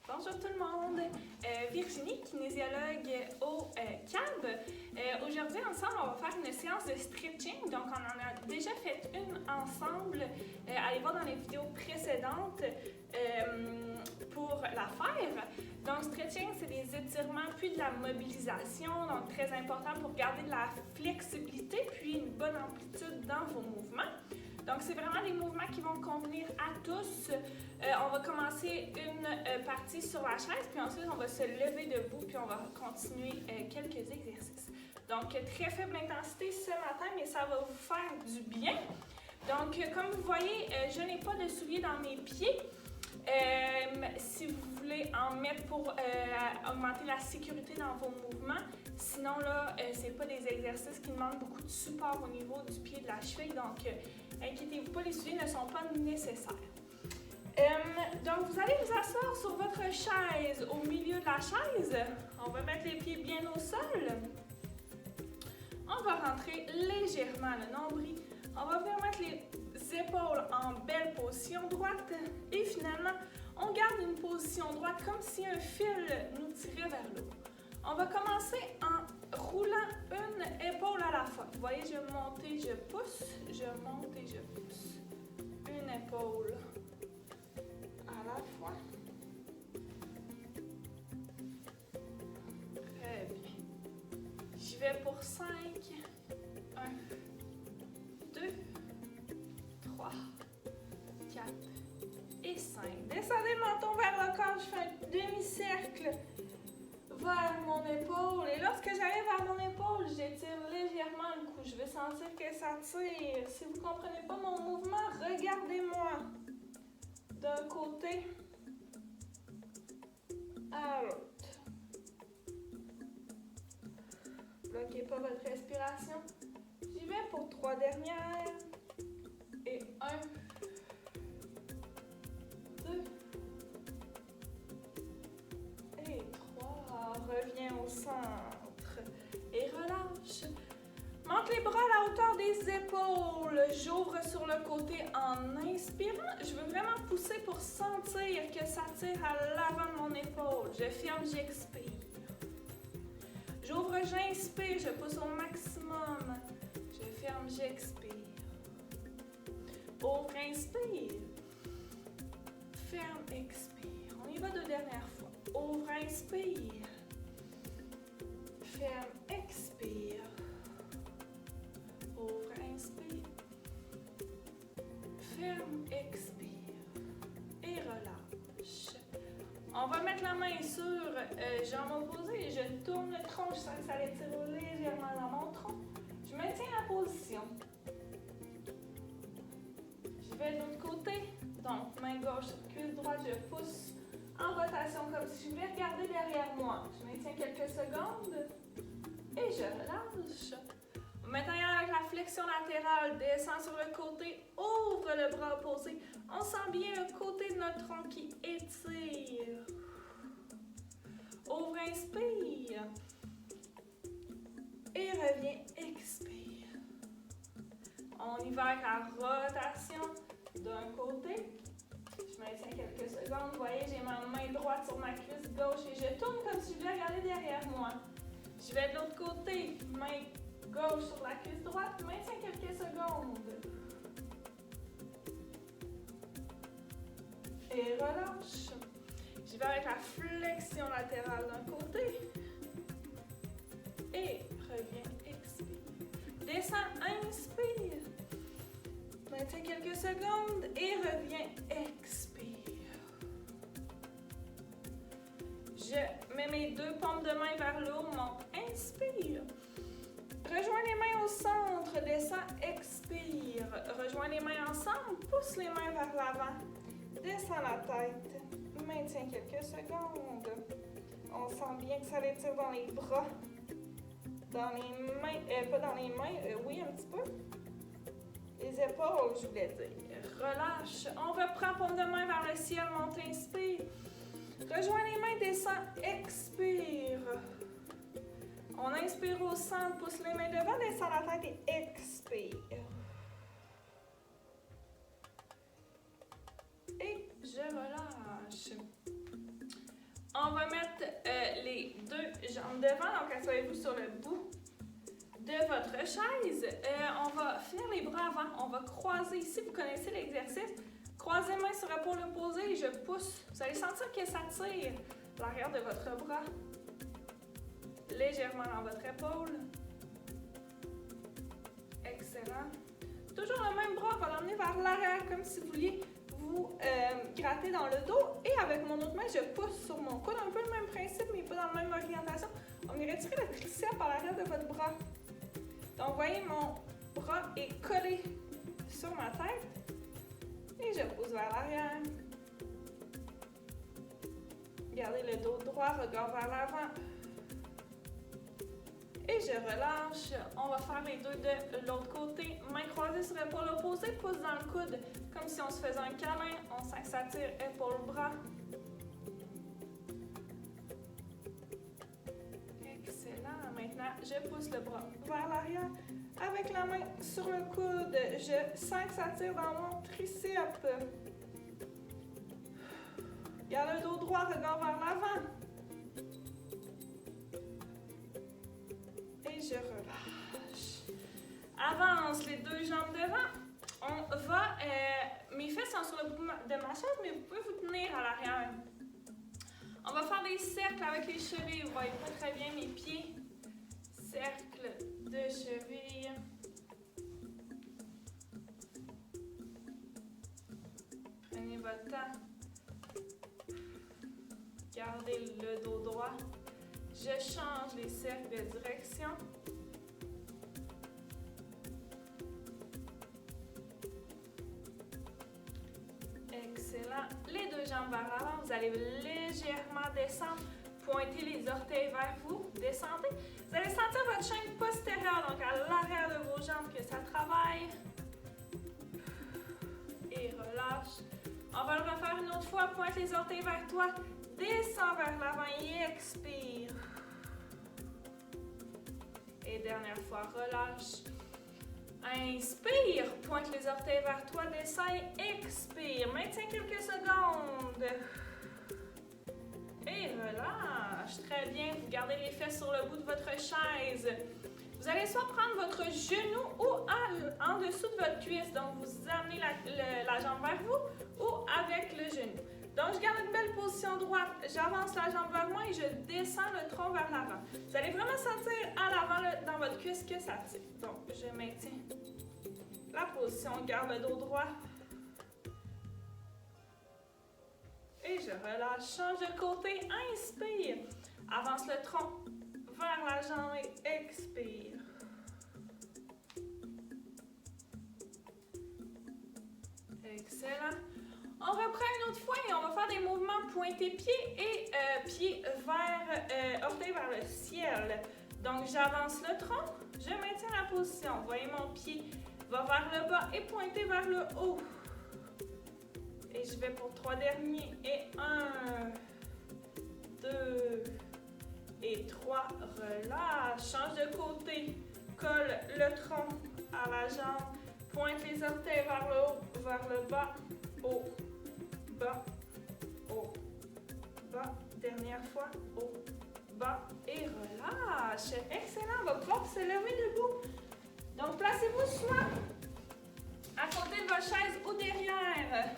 Bonjour tout le monde, Virginie, kinésiologue au CAB. Aujourd'hui, ensemble, on va faire une séance de stretching. Donc, on en a déjà fait une ensemble. Allez voir dans les vidéos précédentes pour la faire. Donc, stretching, c'est des étirements puis de la mobilisation. Donc, très important pour garder de la flexibilité puis une bonne amplitude dans vos mouvements. Donc, c'est vraiment des mouvements qui vont convenir à tous. On va commencer une partie sur la chaise, puis ensuite, on va se lever debout, puis on va continuer quelques exercices. Donc, très faible intensité ce matin, mais ça va vous faire du bien. Donc, comme vous voyez, je n'ai pas de souliers dans mes pieds. Si vous voulez en mettre pour augmenter la sécurité dans vos mouvements, sinon là, c'est pas des exercices qui demandent beaucoup de support au niveau du pied de la cheville, donc inquiétez-vous pas, les souliers ne sont pas nécessaires. Donc vous allez vous asseoir sur votre chaise, au milieu de la chaise. On va mettre les pieds bien au sol. On va rentrer légèrement le nombril. On va venir mettre les épaules en belle position droite et finalement, on garde une position droite comme si un fil nous tirait vers le haut. On va commencer en roulant une épaule à la fois. Vous voyez, je monte et je pousse, je monte et je pousse. Une épaule à la fois. Très bien. J'y vais pour 5. 1, 2, 3, 4 et 5. Descendez le menton vers le corps, je fais un demi-cercle vers mon épaule. Et lorsque j'arrive à mon épaule, j'étire légèrement le cou. Je veux sentir que ça tire. Si vous ne comprenez pas mon mouvement, regardez-moi d'un côté à l'autre. Bloquez pas votre respiration. J'y vais pour 3 dernières. Et 1, 2 et 3. Reviens au centre et relâche. Monte les bras à la hauteur des épaules. J'ouvre sur le côté en inspirant. Je veux vraiment pousser pour sentir que ça tire à l'avant de mon épaule. Je ferme, j'expire. J'ouvre, j'inspire, je pousse au maximum. Je ferme, j'expire. Ouvre, inspire. Ferme, expire. On y va 2 dernières fois. Ouvre, inspire. Ferme, expire. Ouvre, inspire. Ferme, expire. Et relâche. On va mettre la main sur jambe opposée et je tourne le tronc. Je sens que ça l'étire légèrement dans mon tronc. Je maintiens la position. Je vais de l'autre côté. Donc, main gauche sur cuisse droite, je pousse en rotation comme si je voulais regarder derrière moi. Je maintiens quelques secondes et je relâche. Maintenant, avec la flexion latérale, descend sur le côté, ouvre le bras opposé. On sent bien le côté de notre tronc qui étire. Ouvre, inspire. Et reviens, expire. On y va avec la rotation d'un côté. Je maintiens quelques secondes. Vous voyez, j'ai ma main droite sur ma cuisse gauche et je tourne comme si je voulais regarder derrière moi. Je vais de l'autre côté, main gauche sur la cuisse droite, maintiens quelques secondes. Et relâche. J'y vais avec la flexion latérale d'un côté. Et reviens, expire. Descends, inspire. Maintiens quelques secondes et reviens, expire. Je mets mes 2 paumes de main vers le haut, monte, inspire. Rejoins les mains au centre, descends, expire. Rejoins les mains ensemble, pousse les mains vers l'avant. Descends la tête, maintiens quelques secondes. On sent bien que ça l'étire dans les bras, dans les mains, pas dans les mains, oui un petit peu. Les épaules, je voulais dire. Relâche. On reprend paume de main vers le ciel, monte, inspire. Rejoins les mains, descends, expire. On inspire au centre, pousse les mains devant, descend la tête et expire. Et je relâche. devant, donc asseyez-vous sur le bout de votre chaise. On va finir les bras avant, on va croiser ici, vous connaissez l'exercice. Croisez mains sur épaule opposée et je pousse. Vous allez sentir que ça tire l'arrière de votre bras légèrement dans votre épaule. Excellent. Toujours le même bras, on va l'emmener vers l'arrière comme si vous vouliez vous gratter dans le dos. Et avec mon autre main, je pousse sur mon coude. Un peu le même principe, mais pas dans la même orientation. On va retirer le triceps à l'arrière de votre bras. Donc, vous voyez, mon bras est collé sur ma tête. Et je pousse vers l'arrière. Gardez le dos droit, regard vers l'avant. Et je relâche. On va faire les deux de l'autre côté. Main croisée sur épaule opposée, pouce dans le coude. Comme si on se faisait un câlin. On sent que ça tire épaule-bras. Excellent. Maintenant, je pousse le bras vers l'arrière. Avec la main sur le coude, je sens que ça tire dans mon triceps. Garde le dos droit, regard vers l'avant. Et je relâche. Avance les deux jambes devant. On va, mes fesses sont sur le bout de ma chaise, mais vous pouvez vous tenir à l'arrière. On va faire des cercles avec les chevilles. Vous voyez pas très bien mes pieds. Cercle de cheville. Prenez votre temps. Gardez le dos droit. Je change les cercles de direction. Excellent. Les deux jambes vers l'avant. Vous allez légèrement descendre. Pointez les orteils vers vous. Descendez. Vous allez sentir votre chaîne postérieure, donc à l'arrière de vos jambes, que ça travaille. Et relâche. On va le refaire une autre fois. Pointe les orteils vers toi. Descends vers l'avant et expire. Et dernière fois, relâche. Inspire. Pointe les orteils vers toi. Descends et expire. Maintiens quelques secondes. Et relâche. Très bien. Vous gardez les fesses sur le bout de votre chaise. Vous allez soit prendre votre genou ou en dessous de votre cuisse. Donc, vous amenez la jambe vers vous ou avec le genou. Donc, je garde une belle position droite. J'avance la jambe vers moi et je descends le tronc vers l'avant. Vous allez vraiment sentir à l'avant dans votre cuisse que ça tire. Donc, je maintiens la position. Garde le dos droit. Et je relâche. Change de côté. Inspire. Avance le tronc vers la jambe et expire. Excellent. On reprend une autre fois et on va faire des mouvements pointés pieds et pieds vers, orteils vers le ciel. Donc, j'avance le tronc, je maintiens la position. Vous voyez, mon pied va vers le bas et pointé vers le haut. Et je vais pour 3 derniers. Et 1, 2 et 3. Relâche. Change de côté. Colle le tronc à la jambe. Pointe les orteils vers le haut, vers le bas. Haut, bas, haut, bas. Dernière fois. Haut, bas et relâche. Excellent. On va pouvoir se lever debout. Donc, placez-vous soit à côté de votre chaise ou derrière.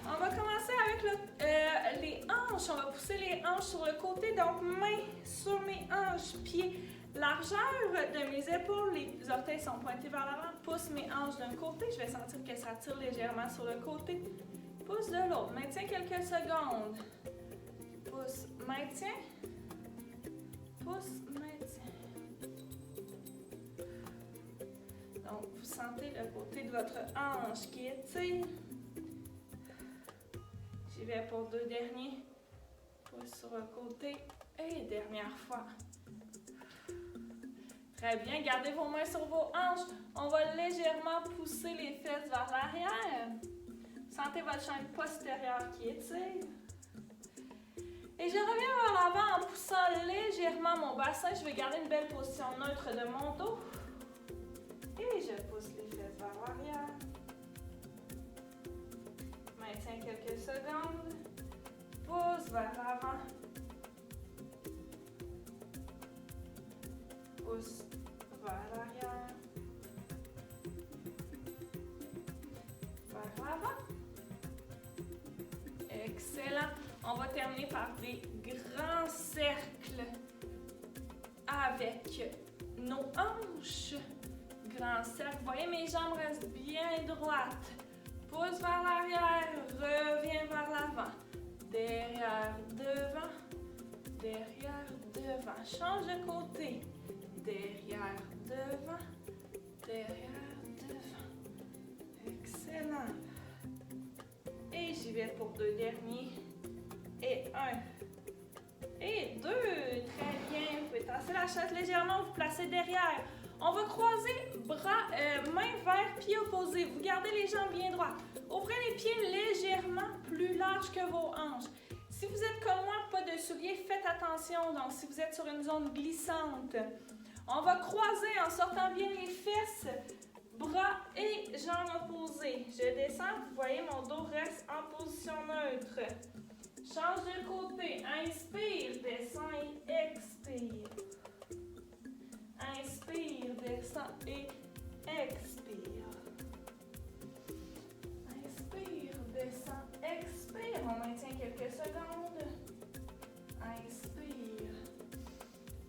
On va commencer avec les hanches. On va pousser les hanches sur le côté. Donc, main sur mes hanches, pieds. Largeur de mes épaules, les orteils sont pointés vers l'avant. Pousse mes hanches d'un côté. Je vais sentir que ça tire légèrement sur le côté. Pousse de l'autre. Maintiens quelques secondes. Pousse, maintiens. Pousse, maintiens. Donc, vous sentez le côté de votre hanche qui étire. J'y vais pour 2 derniers. Pousse sur le côté. Et dernière fois. Très bien. Gardez vos mains sur vos hanches. On va légèrement pousser les fesses vers l'arrière. Sentez votre chaîne postérieure qui étire. Et je reviens vers l'avant en poussant légèrement mon bassin. Je vais garder une belle position neutre de mon dos. Et je pousse les fesses vers l'arrière. Maintiens quelques secondes. Pousse vers l'avant. pousse vers l'arrière, vers l'avant. Excellent. On va terminer par des grands cercles avec nos hanches. Grand cercle. Vous voyez, mes jambes restent bien droites. Pousse vers l'arrière, reviens vers l'avant. Derrière, devant. Derrière, devant. Change de côté. Derrière, devant. Derrière, devant. Excellent. Et j'y vais pour 2 derniers. Et 1. Et 2. Très bien. Vous pouvez tasser la chaise légèrement, vous placez derrière. On va croiser bras, mains vers pieds opposés. Vous gardez les jambes bien droites. Ouvrez les pieds légèrement plus larges que vos hanches. Si vous êtes comme moi, pas de souliers, faites attention. Donc, si vous êtes sur une zone glissante, on va croiser en sortant bien les fesses, bras et jambes opposées. Je descends, vous voyez, mon dos reste en position neutre. Change de côté. Inspire, descends et expire. Inspire, descends et expire. Inspire, descends, expire. On maintient quelques secondes. Inspire,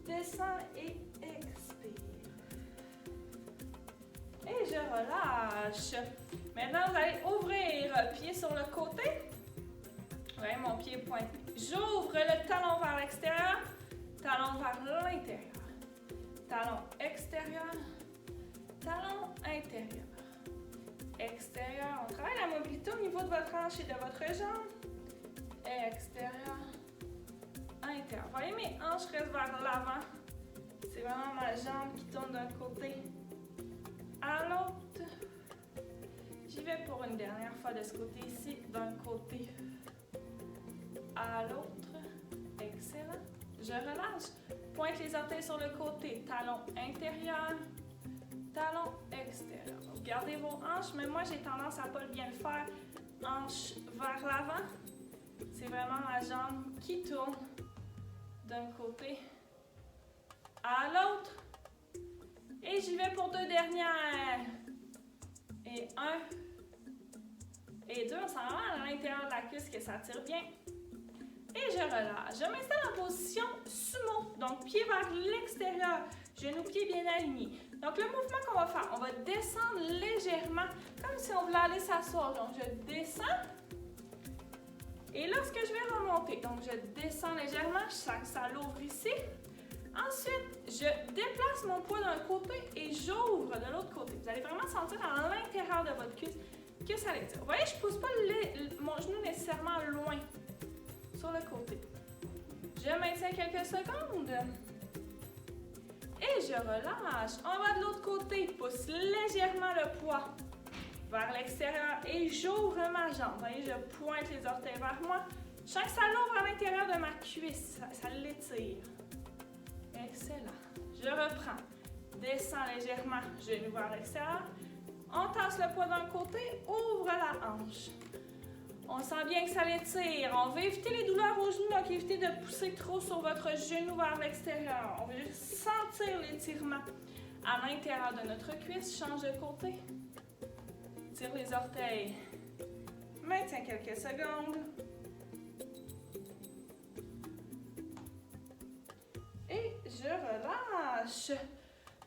descends et expire. Et je relâche. Maintenant, vous allez ouvrir pied sur le côté. Vous voyez, mon pied pointe. J'ouvre le talon vers l'extérieur, talon vers l'intérieur. Talon extérieur, talon intérieur. Extérieur, on travaille la mobilité au niveau de votre hanche et de votre jambe. Extérieur, intérieur. Vous voyez, mes hanches restent vers l'avant. C'est vraiment ma jambe qui tourne d'un côté à l'autre. J'y vais pour une dernière fois de ce côté-ci, d'un côté à l'autre. Excellent. Je relâche. Pointe les orteils sur le côté. Talon intérieur, talon extérieur. Donc, gardez vos hanches, mais moi, j'ai tendance à ne pas bien le faire. Hanche vers l'avant. C'est vraiment ma jambe qui tourne d'un côté à l'autre. Et j'y vais pour 2 dernières. Et 1. Et 2, on s'en va à l'intérieur de la cuisse que ça tire bien. Et je relâche. Je m'installe en position sumo, donc pied vers l'extérieur, genoux-pieds bien alignés. Donc le mouvement qu'on va faire, on va descendre légèrement, comme si on voulait aller s'asseoir. Donc je descends, et lorsque je vais remonter, donc je descends légèrement, je sens que ça l'ouvre ici. Ensuite, je déplace mon poids d'un côté et j'ouvre de l'autre côté. Vous allez vraiment sentir à l'intérieur de votre cuisse que ça l'étire. Vous voyez, je ne pousse pas mon genou nécessairement loin sur le côté. Je maintiens quelques secondes. Et je relâche. On va de l'autre côté. Pousse légèrement le poids vers l'extérieur et j'ouvre ma jambe. Vous voyez, je pointe les orteils vers moi. Je sens que ça l'ouvre à l'intérieur de ma cuisse. Ça l'étire. Excellent. Je reprends. Descends légèrement. Genou vers l'extérieur. On tasse le poids d'un côté. Ouvre la hanche. On sent bien que ça l'étire. On veut éviter les douleurs aux genoux, donc évitez de pousser trop sur votre genou vers l'extérieur. On veut juste sentir l'étirement à l'intérieur de notre cuisse. Change de côté. Tire les orteils. Maintiens quelques secondes. Et je relâche.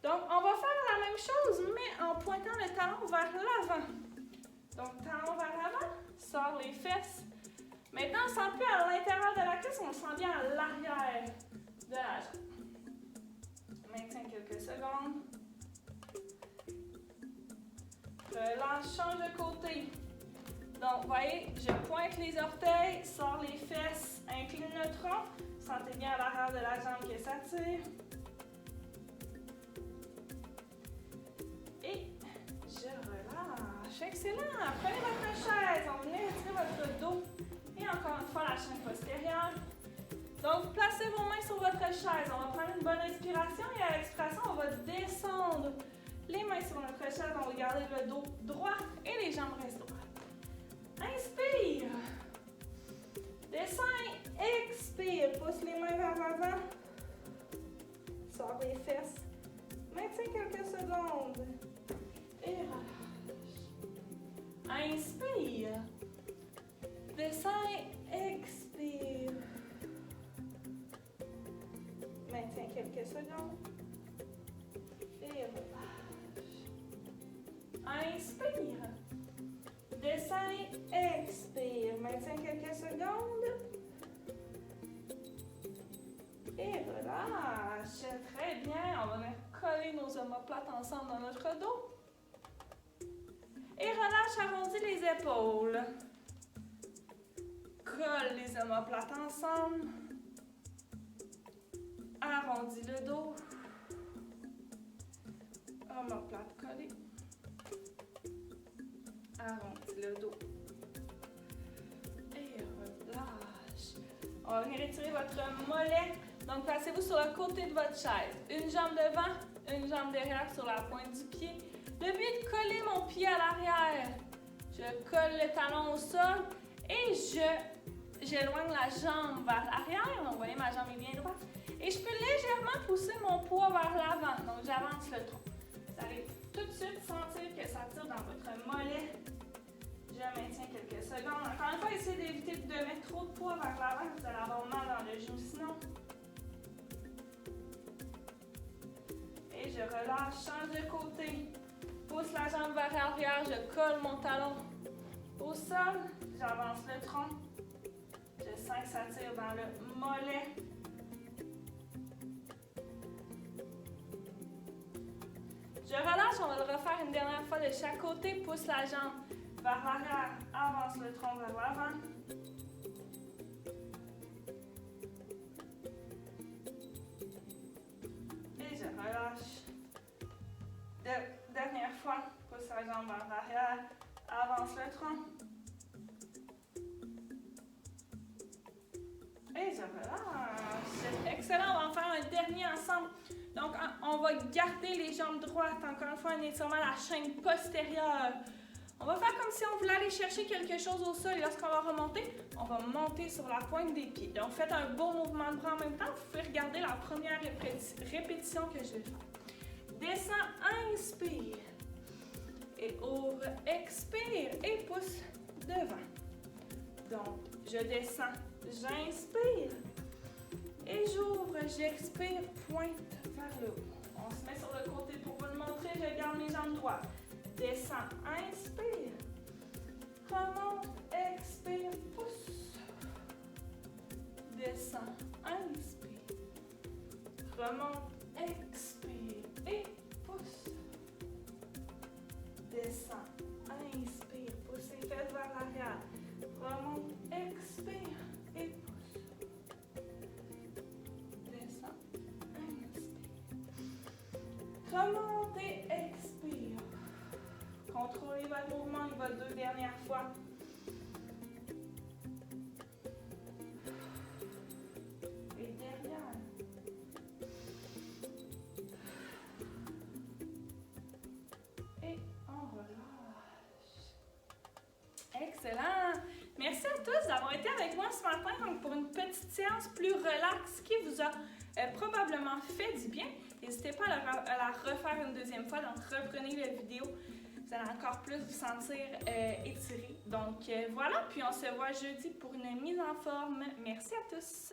Donc, on va faire la même chose, mais en pointant le talon vers l'avant. Donc, talon vers l'avant. Sors les fesses. Maintenant, on ne sent plus à l'intérieur de la cuisse, on le sent bien à l'arrière de la jambe. Maintiens quelques secondes. Relâche, change de côté. Donc, vous voyez, je pointe les orteils, sors les fesses, incline le tronc. Sentez bien à l'arrière de la jambe que ça tire. Et je relâche. Excellent. Prenez votre chaise. On vient étirer votre dos. Et encore une fois, la chaîne postérieure. Donc, vous placez vos mains sur votre chaise. On va prendre une bonne respiration et à l'expiration, on va descendre les mains sur notre chaise. On va garder le dos droit et les jambes restent droites. Inspire. Descends et expire. Pousse les mains vers l'avant. Sors les fesses. Maintiens quelques secondes. Et relâche. Inspire. Descends, expire. Maintiens quelques secondes. Et relâche. Inspire. Descends, expire. Maintiens quelques secondes. Et relâche. Très bien. On va venir coller nos omoplates ensemble dans notre dos. Et relâche, arrondis les épaules. Colle les omoplates ensemble. Arrondis le dos. Omoplate collée. Arrondis le dos. Et relâche. On va venir étirer votre mollet. Donc, placez-vous sur le côté de votre chaise. Une jambe devant, une jambe derrière sur la pointe du pied. Le but est de coller mon pied à l'arrière. Je colle le talon au sol et j'éloigne la jambe vers l'arrière. Donc, vous voyez, ma jambe est bien droite. Et je peux légèrement pousser mon poids vers l'avant. Donc, j'avance le tronc. Vous allez tout de suite sentir que ça tire dans votre mollet. Je maintiens quelques secondes. Encore une fois, essayez d'éviter de mettre trop de poids vers l'avant. Vous allez avoir mal dans le genou sinon. Et je relâche, change de côté. Pousse la jambe vers l'arrière, je colle mon talon au sol. J'avance le tronc. Je sens que ça tire dans le mollet. Je relâche, on va le refaire une dernière fois de chaque côté. Pousse la jambe vers l'arrière, avance le tronc vers l'avant. Et je relâche. Dernière fois, pousse la jambe vers l'arrière, avance le tronc. Et je relâche. Excellent, on va en faire un dernier ensemble. Donc, on va garder les jambes droites. Encore une fois, un étirement à la chaîne postérieure. On va faire comme si on voulait aller chercher quelque chose au sol. Et lorsqu'on va remonter, on va monter sur la pointe des pieds. Donc, faites un beau mouvement de bras en même temps. Vous pouvez regarder la première répétition que je vais faire. Descends, inspire. Et ouvre, expire. Et pousse devant. Donc, je descends, j'inspire. Et j'ouvre, j'expire, pointe vers le haut. On se met sur le côté pour vous le montrer. Je garde mes jambes droites. Descends, inspire. Remonte, expire, pousse. Descends, inspire. Remonte, expire et pousse. Descends, inspire, pousse les fesses vers l'arrière. Remonte, expire et pousse. Descends, inspire. Remonte et expire. Contrôlez votre mouvement, il va 2 dernières fois. Et derrière. Et on relâche. Excellent! Merci à tous d'avoir été avec moi ce matin donc pour une petite séance plus relaxe qui vous a probablement fait du bien. N'hésitez pas à la refaire une deuxième fois, donc reprenez la vidéo. Vous allez encore plus vous sentir étiré. Donc voilà, puis on se voit jeudi pour une mise en forme. Merci à tous!